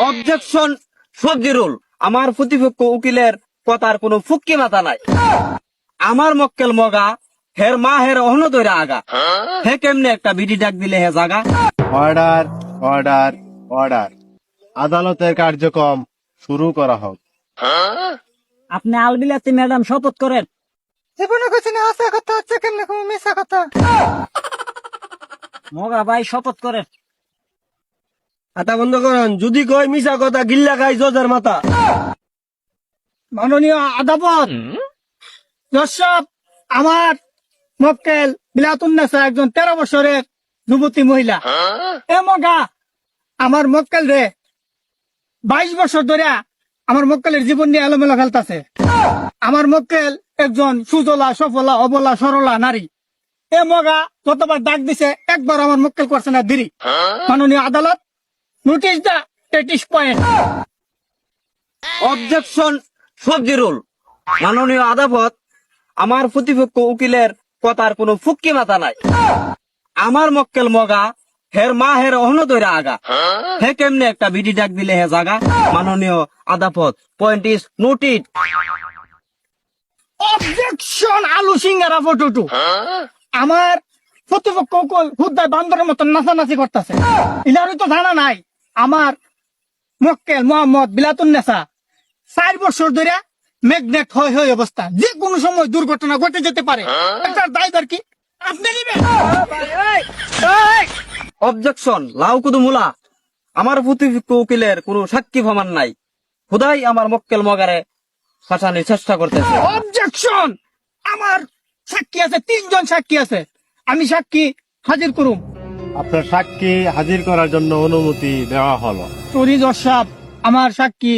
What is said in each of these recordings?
Objection সবজিরুল। আমার প্রতিপক্ষ উকিলের কথার কোনো ফুক্কি মাথা নাই। আমার মক্কেল মগা, হের মা হের অহন দইরা আগা, হে কেমনে একটা বিডি ডাক দিলে হে জাগা। Order, order, order. আদালতের কার্যক্রম শুরু করা হোক। আপনি আলবিলাতি ম্যাডাম শপথ করেন। জীবনে কইছি না আসা কথা হচ্ছে কেমনে কোনো মিশা কথা। মগা ভাই শপথ করেন। আতা বন্ধ করেন, যদি কই মিছা কথা গিল্লা খাই জজের মাথা। মাননীয় আদালত, দর্শক, আমার মক্কেল বিলাতুন্নেসা একজন 13 বছরের যুবতী মহিলা। এ মগা আমার মক্কেল রে 22 বছর ধরে আমার মক্কেলের জীবন নিয়ে এলোমেলো খেলতেছে। আমার মক্কেল একজন সুজলা সফলা অবলা সরলা নারী। এ মগা যতবার ডাক দিছে একবার আমার মক্কেল করছে না দেরি। মাননীয় আদালত, নোটিশ দা 33 পয়েন্ট। অবজেকশন সবজিরুল। মাননীয় আদালত, আমার প্রতিপক্ষ উকিলের কথার কোনো ফুক্কি মাথা নাই। আমার মক্কেল মগা, হের মা হের অহন দইরা আগা, হে কেমনে একটা বিডি ডাক দিলে হে জাগা। মাননীয় আদালত, পয়েন্ট ইজ নোটেড। অবজেকশন আলু সিঙ্গারা ফটো। আমার প্রতিপক্ষ উকিল হুদ্দায় বান্দরের মতন নাচানাচি করতেছে। ইনারই তো জানা নাই আমার মক্কেল মোহাম্মদ বিলাতুন্নেসা 4 বছর ধরে ম্যাগনেট হয়ে অবস্থা, যে কোনো সময় দুর্ঘটনা ঘটে যেতে পারে। এটার দায়ভার কি আপনি নিবেন? অবজেকশন লাউ কুদু মুলা। আমার প্রতিপক্ষ উকিলের কোনো সাক্ষী প্রমাণ নাই। খুদাই আমার মক্কেল মগারে ফাঁসানোর চেষ্টা করতেছে। অবজেকশন, আমার সাক্ষী আছে, 3 জন সাক্ষী আছে, আমি সাক্ষী হাজির করুম। আপনার সাক্ষী হাজির করার জন্য অনুমতি দেওয়া হলো। চুরি দর্শক, আমার সাক্ষী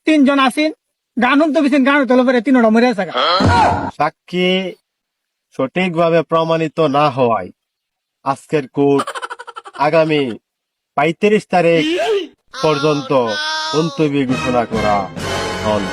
3 জন আছেন। গান তো বিছেন, গান হতে পরে 3টা মরে আছে। সাক্ষী সঠিকভাবে প্রমাণিত না হওয়ায় আজকের কোর্ট আগামী 35 তারিখ পর্যন্ত মুলতবি ঘোষণা করা হল।